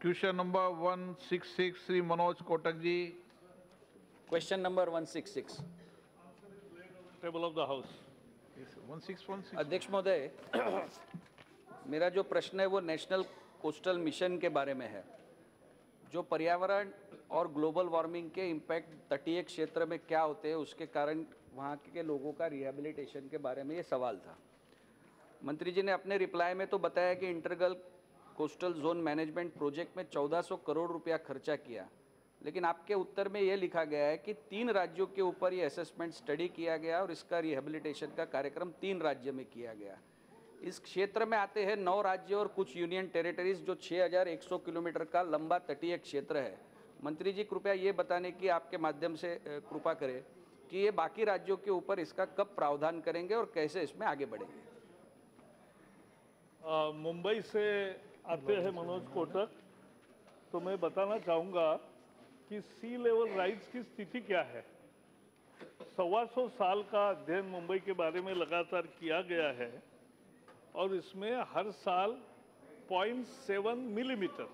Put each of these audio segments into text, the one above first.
Question number 166, Sri Manoj Kotak ji. Question number 166. Table of the House. 1616. अध्यक्ष महोदय, मेरा जो प्रश्न है वो नेशनल कोस्टल मिशन के बारे में है, जो पर्यावरण और ग्लोबल वार्मिंग के इम्पैक्ट तटीय क्षेत्र में क्या होते हैं, उसके कारण वहाँ के लोगों का रिहेबिलिटेशन के बारे में ये सवाल था। मंत्री जी ने अपने रिप्लाई में तो बताया कि integral coastal zone management project में 1400 करोड़ रुपया खर्चा किया, लेकिन आपके उत्तर में ये लिखा गया है कि 3 राज्यों के ऊपर ये असेसमेंट स्टडी किया गया और इसका रिहेबिलिटेशन का कार्यक्रम 3 राज्य में किया गया। इस क्षेत्र में आते हैं 9 राज्य और कुछ यूनियन टेरिटरीज, जो 6100 किलोमीटर का लंबा तटीय क्षेत्र है। मंत्री जी कृपया ये बताने की आपके माध्यम से कृपा करें कि ये बाकी राज्यों के ऊपर इसका कब प्रावधान करेंगे और कैसे इसमें आगे बढ़ेंगे। मुंबई से आते हैं मनोज कोटक, तो मैं बताना चाहूँगा कि सी लेवल राइज की स्थिति क्या है। 125 साल का अध्ययन मुंबई के बारे में लगातार किया गया है और इसमें हर साल 0.7 मिलीमीटर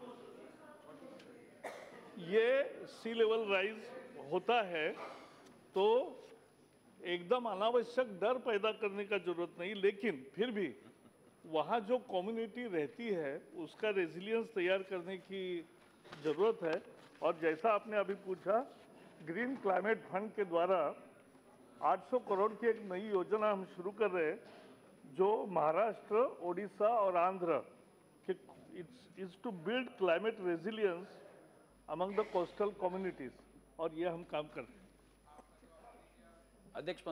ये सी लेवल राइज होता है, तो एकदम अनावश्यक डर पैदा करने का जरूरत नहीं, लेकिन फिर भी वहाँ जो कम्युनिटी रहती है उसका रेजिलियंस तैयार करने की ज़रूरत है। और जैसा आपने अभी पूछा, ग्रीन क्लाइमेट फंड के द्वारा 800 करोड़ की एक नई योजना हम शुरू कर रहे हैं, जो महाराष्ट्र, ओडिशा और आंध्र के it's to build climate resilience among the coastal communities, और ये हम काम कर रहे हैं। अध्यक्ष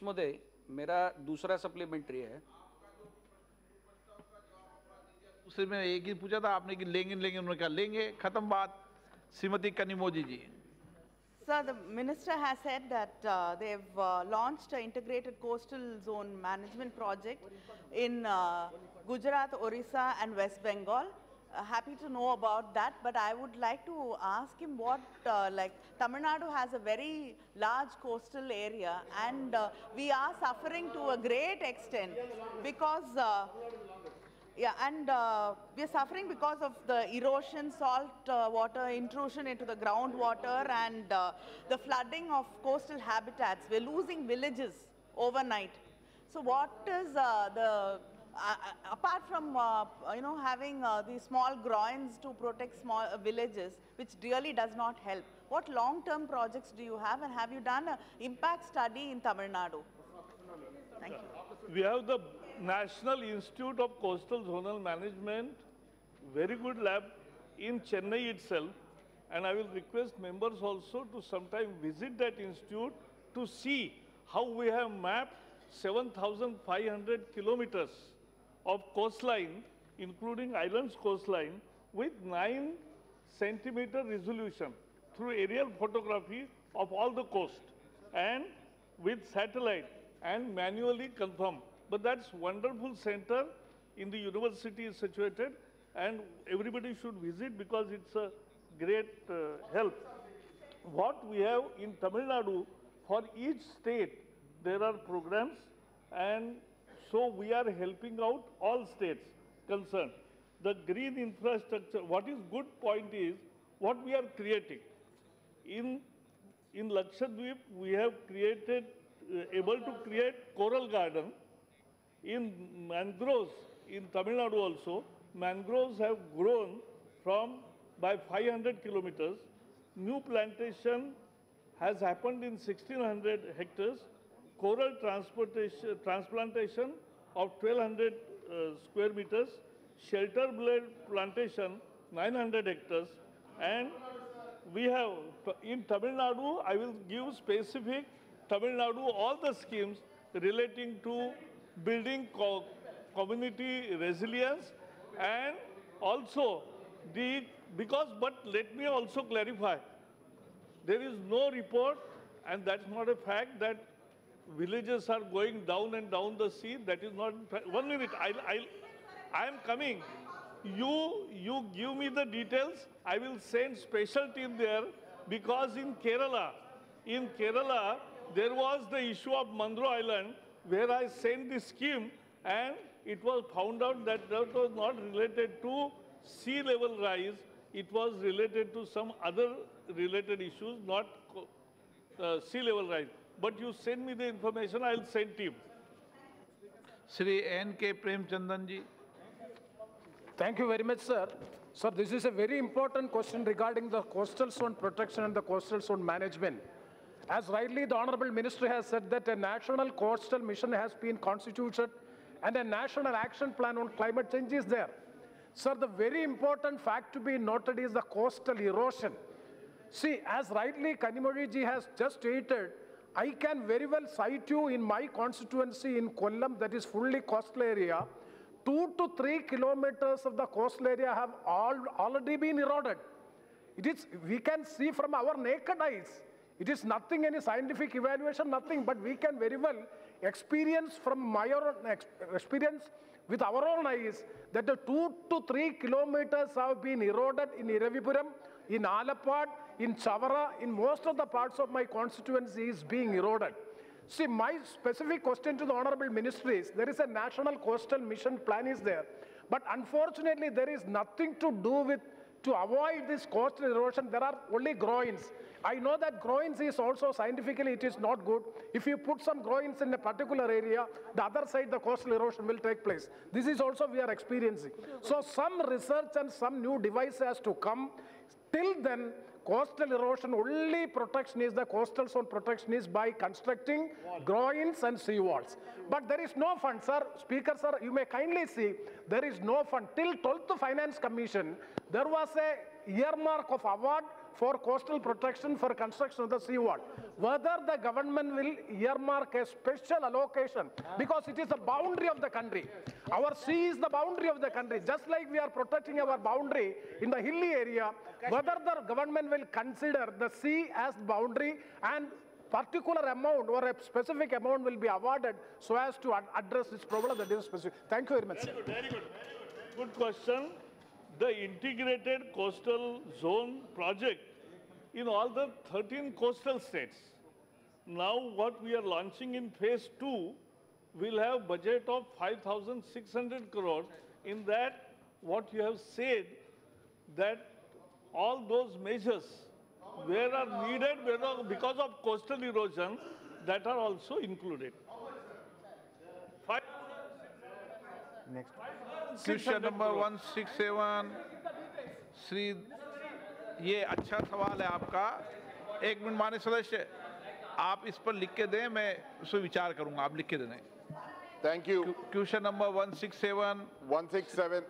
महोदय, मेरा दूसरा सप्लीमेंट्री है। उससे मैं एक ही पूछा था आपने कि लेंगे उन्होंने कहा लेंगे, खत्म बात। श्रीमती कनिमोजी जी। Sir, the minister has said that they've launched an integrated coastal zone management project in Gujarat, Orissa and West Bengal. Happy to know about that, but I would like to ask him what, like Tamil Nadu has a very large coastal area, and we are suffering to a great extent because we are suffering because of the erosion, salt water intrusion into the groundwater, and the flooding of coastal habitats. We're losing villages overnight. So what is apart from having these small groins to protect small villages, which really does not help, what long-term projects do you have, and have you done an impact study in Tamil Nadu? Thank you. We have the National Institute of Coastal Zonal Management, very good lab in Chennai itself, and I will request members also to sometime visit that institute to see how we have mapped 7,500 kilometers of coastline, including islands coastline, with 9 centimeter resolution through aerial photography of all the coast and with satellite and manually confirmed. But that's wonderful center in the university is situated, and everybody should visit because it's a great help. What we have in Tamil Nadu, for each state, there are programs, and so we are helping out all states concerned. The green infrastructure, what is good point is what we are creating. In Lakshadweep, we have created, able to create coral garden. In mangroves, in Tamil Nadu also, mangroves have grown by 500 kilometers. New plantation has happened in 1600 hectares. Coral transplantation of 1200 square meters. Shelter blade plantation 900 hectares. And we have, in Tamil Nadu, I will give specific Tamil Nadu all the schemes relating to building community resilience, and also but let me also clarify, there is no report, and that's not a fact, that villages are going down and down the sea. That is not, 1 minute, I am coming. You give me the details, I will send special team there, because in Kerala, there was the issue of Mandro Island, where I sent the scheme, and it was found out that that was not related to sea level rise, it was related to some other related issues, not sea level rise. But you send me the information, I'll send him. Shri N.K. Premchandan ji. Thank you very much, sir. Sir, this is a very important question regarding the coastal zone protection and the coastal zone management. As rightly the Honorable Minister has said that a national coastal mission has been constituted and a national action plan on climate change is there. Sir, the very important fact to be noted is the coastal erosion. See, as rightly Kanimozhi ji has just stated, I can very well cite you in my constituency in Kollam, that is fully coastal area, 2 to 3 kilometers of the coastal area have already been eroded. We can see from our naked eyes. It is nothing, any scientific evaluation, nothing, but we can very well experience from my own experience with our own eyes that the 2 to 3 kilometers have been eroded in Iravipuram, in Alapad, in Chavara, in most of the parts of my constituency is being eroded. See, my specific question to the Honorable Minister is, there is a national coastal mission plan is there, but unfortunately there is nothing to do with, to avoid this coastal erosion, there are only groins. I know that groins is also scientifically it is not good. If you put some groins in a particular area, the other side the coastal erosion will take place. This is also we are experiencing. So some research and some new device has to come. Till then, coastal erosion only protection is the coastal zone protection is by constructing groins and seawalls. But there is no fund, sir. Speaker, sir, you may kindly see, there is no fund. Till 12th Finance Commission, there was a earmark of award for coastal protection for construction of the seawall. Whether the government will earmark a special allocation, because it is the boundary of the country. Our sea is the boundary of the country. Just like we are protecting our boundary in the hilly area, whether the government will consider the sea as boundary and particular amount or a specific amount will be awarded so as to address this problem that is specific. Thank you very much, sir. Very good. Good question. The integrated coastal zone project in all the 13 coastal states. Now what we are launching in phase 2 will have budget of 5,600 crores. In that, what you have said, that all those measures where are needed because of coastal erosion, that are also included. Next. Question number 167. Shri, ये अच्छा सवाल है आपका. एक minute माननीय सदस्य, आप इस पर लिख के दें, मैं उस पर विचार करूंगा. आप लिख के दें. Thank you. Question number 167. 167.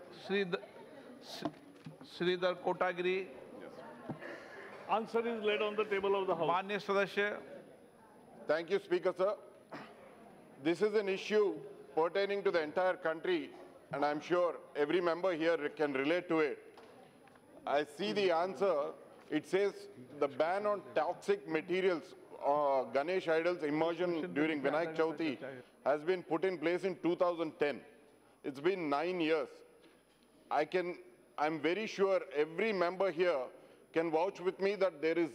Sridhar Kotagiri. Answer is laid on the table of the House. माननीय सदस्य. Thank you, Speaker, sir. This is an issue pertaining to the entire country, and I'm sure every member here can relate to it. I see the answer. It says the ban on toxic materials, Ganesh idols immersion during Vinayak Chauthi has been put in place in 2010. It's been 9 years. I'm very sure every member here can vouch with me that there is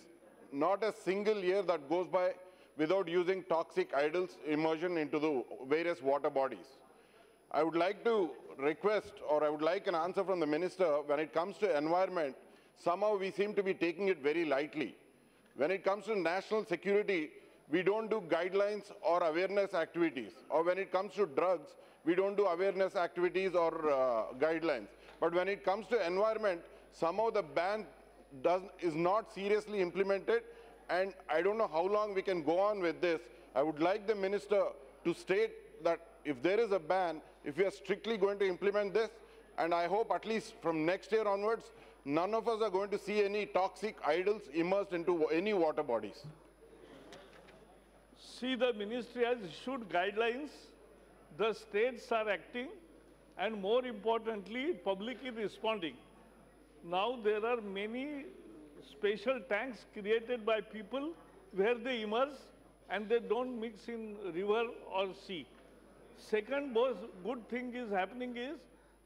not a single year that goes by without using toxic idols immersion into the various water bodies. I would like to request, or I would like an answer from the Minister, when it comes to environment, somehow we seem to be taking it very lightly. When it comes to national security, we don't do guidelines or awareness activities. Or when it comes to drugs, we don't do awareness activities or guidelines. But when it comes to environment, somehow the ban is not seriously implemented, and I don't know how long we can go on with this. I would like the Minister to state that if there is a ban, if we are strictly going to implement this, and I hope at least from next year onwards, none of us are going to see any toxic idols immersed into any water bodies. See, the ministry has issued guidelines, the states are acting, and more importantly, public is responding. Now there are many special tanks created by people where they immerse and they don't mix in river or sea. Second most good thing is happening is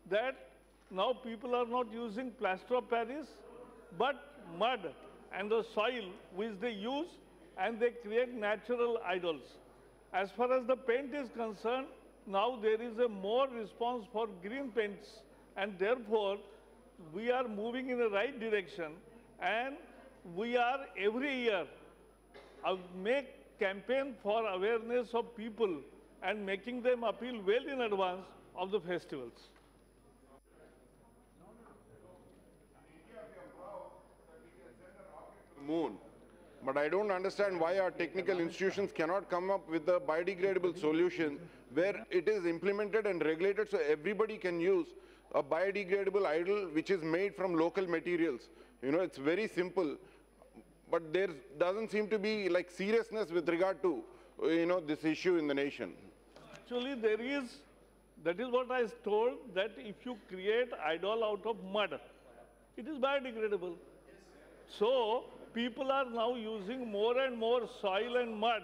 that now people are not using plaster of Paris, but mud and the soil which they use, and they create natural idols. As far as the paint is concerned, now there is a more response for green paints, and therefore we are moving in the right direction, and we are every year make campaign for awareness of people and making them appeal well in advance of the festivals. Moon. But I don't understand why our technical institutions cannot come up with a biodegradable solution where it is implemented and regulated so everybody can use a biodegradable idol which is made from local materials. You know, it's very simple, but there doesn't seem to be like seriousness with regard to, you know, this issue in the nation. Actually, there is, that is what I was told, that if you create idol out of mud, it is biodegradable. So, people are now using more and more soil and mud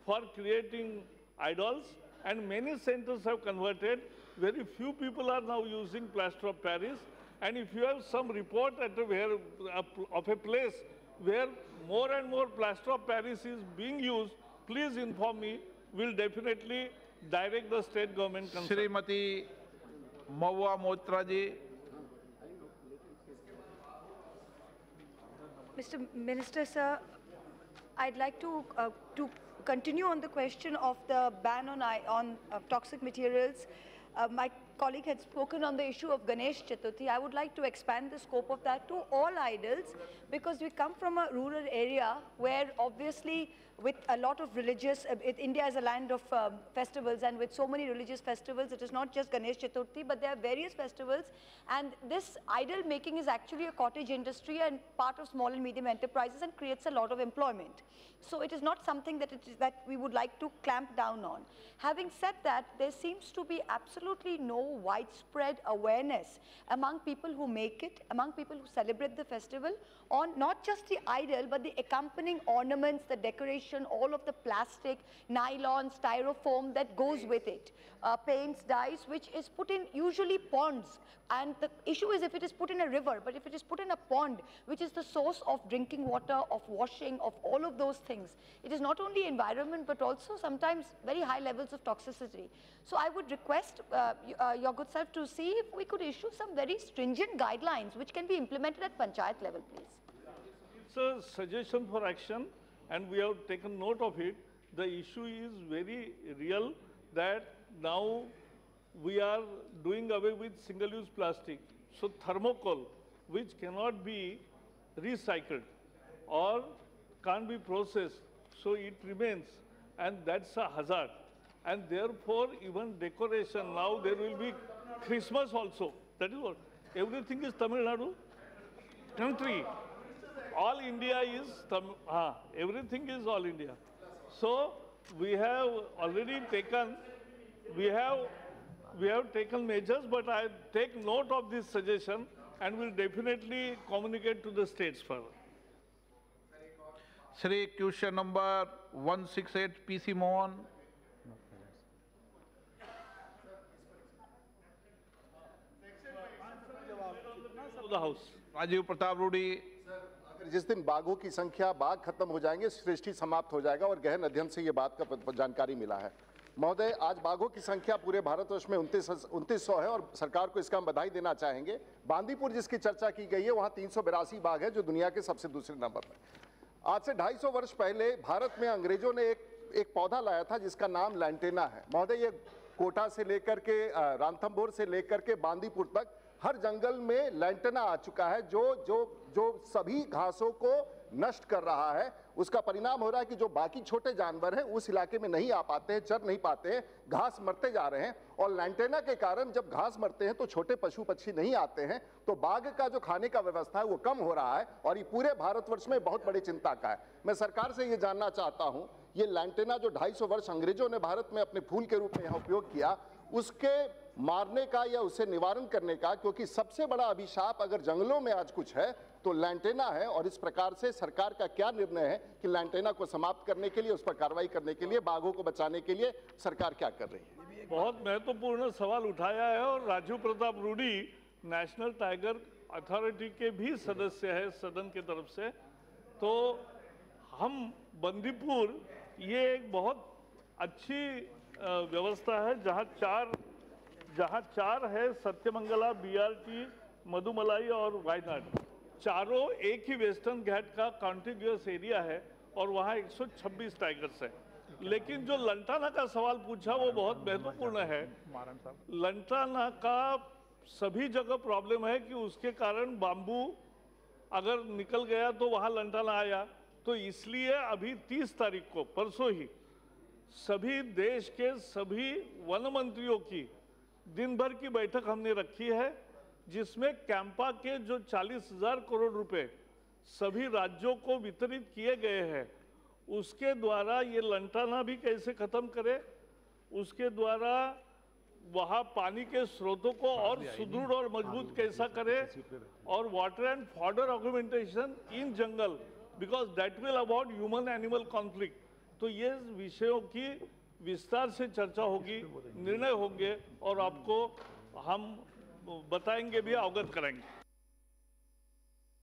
for creating idols, and many centers have converted. Very few people are now using plaster of Paris, and if you have some report of a place where more and more plaster of Paris is being used, please inform me. We'll definitely direct the state government concerned. Srimati Mawa Motra ji. Mr. Minister, sir, I'd like to continue on the question of the ban on toxic materials. My colleague had spoken on the issue of Ganesh Chaturthi. I would like to expand the scope of that to all idols, because we come from a rural area where obviously with a lot of religious, India is a land of festivals, and with so many religious festivals, it is not just Ganesh Chaturthi, but there are various festivals, and this idol making is actually a cottage industry and part of small and medium enterprises and creates a lot of employment. So it is not something that we would like to clamp down on. Having said that, there seems to be absolutely no widespread awareness among people who make it, among people who celebrate the festival, on not just the idol, but the accompanying ornaments, the decoration, all of the plastic, nylon, styrofoam that goes with it, paints, dyes, which is put in usually ponds. And the issue is if it is put in a river, but if it is put in a pond, which is the source of drinking water, of washing, of all of those things, it is not only environment, but also sometimes very high levels of toxicity. So I would request your good self to see if we could issue some very stringent guidelines which can be implemented at panchayat level, please. It's a suggestion for action, and we have taken note of it. The issue is very real that now we are doing away with single-use plastic. So thermocol, which cannot be recycled or can't be processed, so it remains, and that's a hazard. And therefore, even decoration, now there will be Christmas also. That is what. Everything is Tamil Nadu country. All India is, everything is all India. So we have already taken, we have taken measures, but I take note of this suggestion and will definitely communicate to the states further. Shri question number 168 PC Mohan. To the House. Rajiv Pratap Rudy. जिस दिन बाघों की संख्या बाघ खत्म हो जाएंगे, सृष्टि समाप्त हो जाएगा, और गहन अध्ययन से ये बात का जानकारी मिला है। महोदय, आज बाघों की संख्या पूरे भारतवर्ष में 2900 है, और सरकार को इसका हम बधाई देना चाहेंगे। बांदीपुर जिसकी चर्चा की गई है, वहाँ 382 बाघ है, जो दुनिया के सबसे दूसरे नंबर पर। आज से 250 वर्ष पहले भारत में अंग्रेजों ने एक पौधा लाया था जिसका नाम लैंटेना है। महोदय, ये कोटा से लेकर के रामथम्भौर से लेकर के बांदीपुर तक हर जंगल में लैंटेना आ चुका है, जो सभी घासों को नष्ट कर रहा है। उसका परिणाम हो रहा है कि जो बाकी छोटे जानवर हैं उस इलाके में नहीं आ पाते हैं, चर नहीं पाते हैं, घास मरते जा रहे हैं। और लैंटेना के कारण जब घास मरते हैं तो छोटे पशु पक्षी नहीं आते हैं, तो बाघ का जो खाने का व्यवस्था है वो कम हो रहा है, और ये पूरे भारतवर्ष में बहुत बड़ी चिंता का है। मैं सरकार से ये जानना चाहता हूँ, ये लैंटेना जो 250 वर्ष अंग्रेजों ने भारत में अपने फूल के रूप में यहाँ उपयोग किया, उसके मारने का या उसे निवारण करने का, क्योंकि सबसे बड़ा अभिशाप अगर जंगलों में आज कुछ है तो लैंटेना है। और इस प्रकार से सरकार का क्या निर्णय है कि लैंटेना को समाप्त करने के लिए, उस पर कार्रवाई करने के लिए, बाघों को बचाने के लिए सरकार क्या कर रही है? बहुत महत्वपूर्ण सवाल उठाया है, और Rajiv Pratap Rudy National Tiger Authority के भी सदस्य है सदन की तरफ से। तो हम बंदीपुर ये एक बहुत अच्छी व्यवस्था है, जहाँ चार है सत्यमंगला, बीआरटी, मधुमलाई और वायनाड, चारों एक ही वेस्टर्न घाट का कॉन्टिग्यूअस एरिया है और वहाँ 126 टाइगर्स है। लेकिन जो लंटाना का सवाल पूछा वो बहुत महत्वपूर्ण है। लंटाना का सभी जगह प्रॉब्लम है कि उसके कारण बाम्बू अगर निकल गया तो वहाँ लंटाना आया, तो इसलिए अभी 30 तारीख को परसों ही सभी देश के सभी वन मंत्रियों की दिन भर की बैठक हमने रखी है, जिसमें कैंपा के जो 40,000 करोड़ रुपए सभी राज्यों को वितरित किए गए हैं, उसके द्वारा ये लंटाना भी कैसे खत्म करे, उसके द्वारा वहाँ पानी के स्रोतों को और सुदृढ़ और मजबूत कैसा करे, और water and fodder augmentation in jungle, because that will avoid human animal conflict. तो ये विषयों की विस्तार से चर्चा होगी, निर्णय होंगे और आपको हम बताएंगे भी, अवगत कराएंगे।